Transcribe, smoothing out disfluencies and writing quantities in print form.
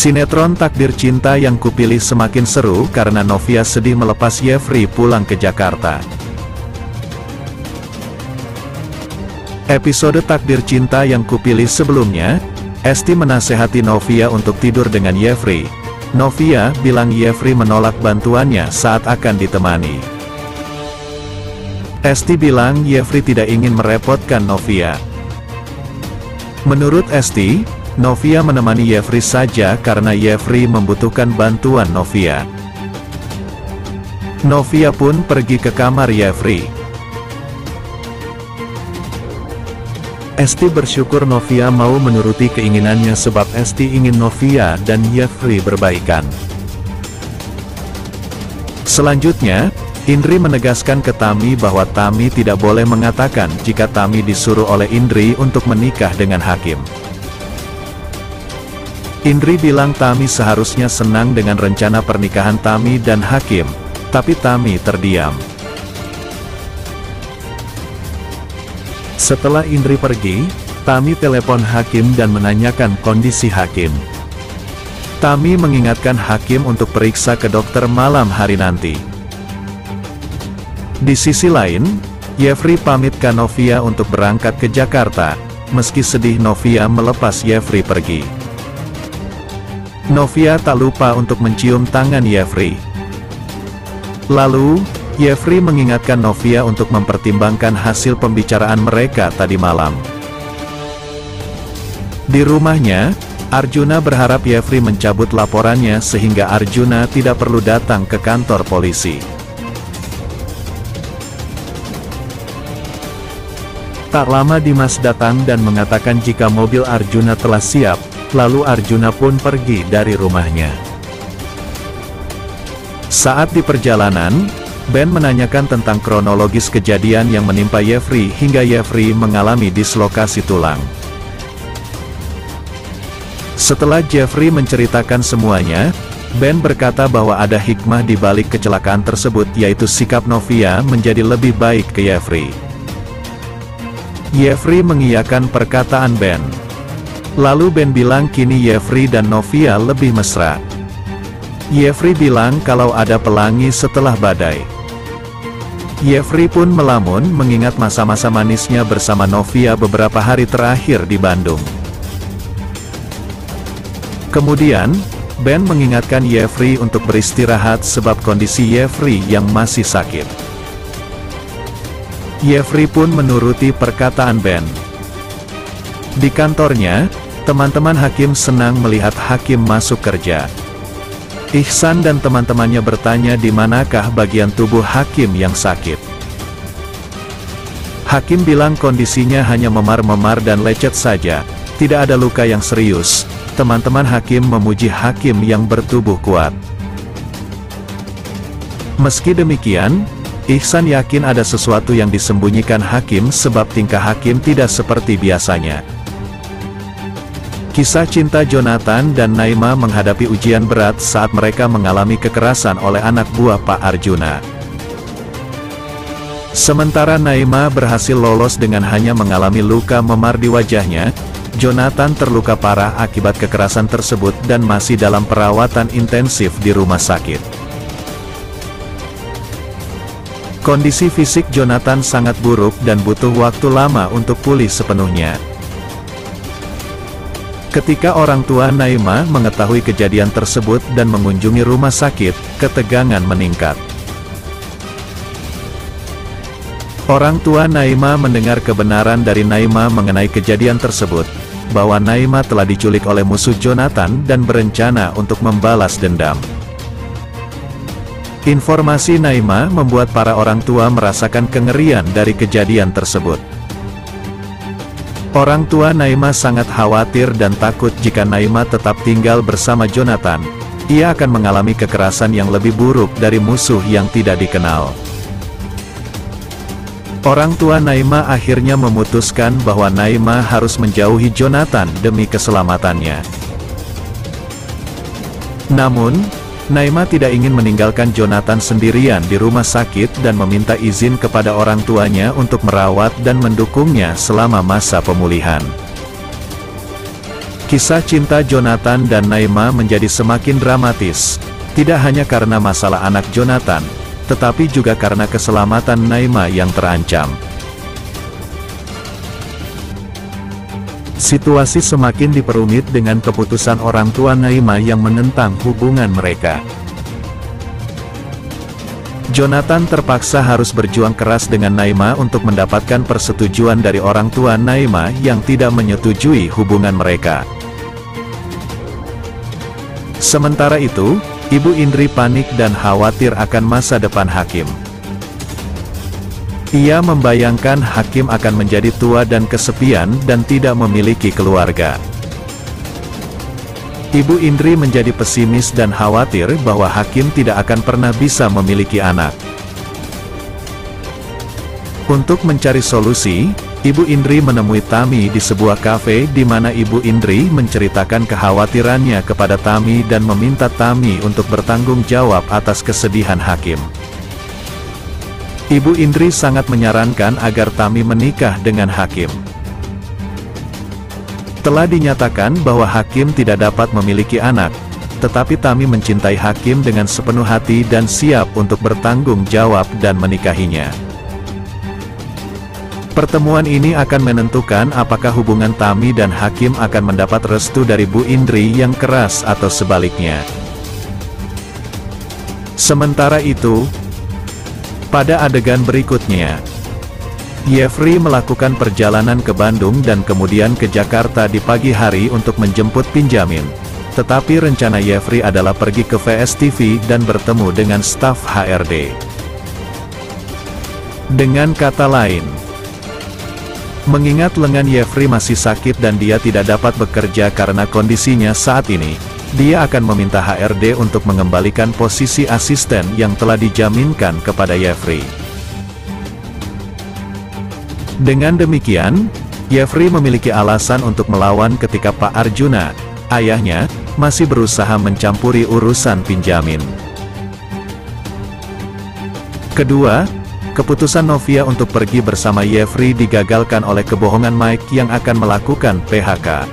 Sinetron Takdir Cinta Yang Kupilih semakin seru karena Novia sedih melepas Jeffrey pulang ke Jakarta. Episode Takdir Cinta Yang Kupilih sebelumnya, Esti menasehati Novia untuk tidur dengan Jeffrey. Novia bilang Jeffrey menolak bantuannya saat akan ditemani. Esti bilang Jeffrey tidak ingin merepotkan Novia. Menurut Esti, Novia menemani Jeffrey saja karena Jeffrey membutuhkan bantuan Novia. Novia pun pergi ke kamar Jeffrey. Esti bersyukur Novia mau menuruti keinginannya sebab Esti ingin Novia dan Jeffrey berbaikan. Selanjutnya, Indri menegaskan ke Tami bahwa Tami tidak boleh mengatakan jika Tami disuruh oleh Indri untuk menikah dengan Hakim. Indri bilang Tami seharusnya senang dengan rencana pernikahan Tami dan Hakim, tapi Tami terdiam. Setelah Indri pergi, Tami telepon Hakim dan menanyakan kondisi Hakim. Tami mengingatkan Hakim untuk periksa ke dokter malam hari nanti. Di sisi lain, Jeffrey pamit ke Novia untuk berangkat ke Jakarta, meski sedih Novia melepas Jeffrey pergi. Novia tak lupa untuk mencium tangan Jeffrey. Lalu, Jeffrey mengingatkan Novia untuk mempertimbangkan hasil pembicaraan mereka tadi malam. Di rumahnya, Arjuna berharap Jeffrey mencabut laporannya sehingga Arjuna tidak perlu datang ke kantor polisi. Tak lama Dimas datang dan mengatakan jika mobil Arjuna telah siap. Lalu Arjuna pun pergi dari rumahnya. Saat di perjalanan, Ben menanyakan tentang kronologis kejadian yang menimpa Jeffrey hingga Jeffrey mengalami dislokasi tulang. Setelah Jeffrey menceritakan semuanya, Ben berkata bahwa ada hikmah di balik kecelakaan tersebut, yaitu sikap Novia menjadi lebih baik ke Jeffrey. Jeffrey mengiyakan perkataan Ben. Lalu Ben bilang kini Jeffrey dan Novia lebih mesra. Jeffrey bilang kalau ada pelangi setelah badai. Jeffrey pun melamun mengingat masa-masa manisnya bersama Novia beberapa hari terakhir di Bandung. Kemudian, Ben mengingatkan Jeffrey untuk beristirahat sebab kondisi Jeffrey yang masih sakit. Jeffrey pun menuruti perkataan Ben. Di kantornya, teman-teman Hakim senang melihat Hakim masuk kerja. Ihsan dan teman-temannya bertanya di manakah bagian tubuh Hakim yang sakit. Hakim bilang kondisinya hanya memar-memar dan lecet saja, tidak ada luka yang serius. Teman-teman Hakim memuji Hakim yang bertubuh kuat. Meski demikian, Ihsan yakin ada sesuatu yang disembunyikan Hakim sebab tingkah Hakim tidak seperti biasanya. Kisah cinta Jonathan dan Naima menghadapi ujian berat saat mereka mengalami kekerasan oleh anak buah Pak Arjuna. Sementara Naima berhasil lolos dengan hanya mengalami luka memar di wajahnya, Jonathan terluka parah akibat kekerasan tersebut dan masih dalam perawatan intensif di rumah sakit. Kondisi fisik Jonathan sangat buruk dan butuh waktu lama untuk pulih sepenuhnya. Ketika orang tua Naima mengetahui kejadian tersebut dan mengunjungi rumah sakit, ketegangan meningkat. Orang tua Naima mendengar kebenaran dari Naima mengenai kejadian tersebut, bahwa Naima telah diculik oleh musuh Jonathan dan berencana untuk membalas dendam. Informasi Naima membuat para orang tua merasakan kengerian dari kejadian tersebut. Orang tua Naima sangat khawatir dan takut jika Naima tetap tinggal bersama Jonathan, ia akan mengalami kekerasan yang lebih buruk dari musuh yang tidak dikenal. Orang tua Naima akhirnya memutuskan bahwa Naima harus menjauhi Jonathan demi keselamatannya. Namun, Naima tidak ingin meninggalkan Jonathan sendirian di rumah sakit dan meminta izin kepada orang tuanya untuk merawat dan mendukungnya selama masa pemulihan. Kisah cinta Jonathan dan Naima menjadi semakin dramatis, tidak hanya karena masalah anak Jonathan, tetapi juga karena keselamatan Naima yang terancam. Situasi semakin diperumit dengan keputusan orang tua Naima yang menentang hubungan mereka. Jonathan terpaksa harus berjuang keras dengan Naima untuk mendapatkan persetujuan dari orang tua Naima yang tidak menyetujui hubungan mereka. Sementara itu, Ibu Indri panik dan khawatir akan masa depan Hakim. Ia membayangkan Hakim akan menjadi tua dan kesepian dan tidak memiliki keluarga. Ibu Indri menjadi pesimis dan khawatir bahwa Hakim tidak akan pernah bisa memiliki anak. Untuk mencari solusi, Ibu Indri menemui Tami di sebuah kafe di mana Ibu Indri menceritakan kekhawatirannya kepada Tami dan meminta Tami untuk bertanggung jawab atas kesedihan Hakim. Ibu Indri sangat menyarankan agar Tami menikah dengan Hakim. Telah dinyatakan bahwa Hakim tidak dapat memiliki anak, tetapi Tami mencintai Hakim dengan sepenuh hati dan siap untuk bertanggung jawab dan menikahinya. Pertemuan ini akan menentukan apakah hubungan Tami dan Hakim akan mendapat restu dari Bu Indri yang keras atau sebaliknya. Sementara itu, pada adegan berikutnya, Jeffrey melakukan perjalanan ke Bandung dan kemudian ke Jakarta di pagi hari untuk menjemput Pinjamin. Tetapi rencana Jeffrey adalah pergi ke VSTV dan bertemu dengan staf HRD. Dengan kata lain, mengingat lengan Jeffrey masih sakit dan dia tidak dapat bekerja karena kondisinya saat ini, dia akan meminta HRD untuk mengembalikan posisi asisten yang telah dijaminkan kepada Jeffrey. Dengan demikian, Jeffrey memiliki alasan untuk melawan ketika Pak Arjuna, ayahnya, masih berusaha mencampuri urusan Pinjamin. Kedua, keputusan Novia untuk pergi bersama Jeffrey digagalkan oleh kebohongan Mike yang akan melakukan PHK.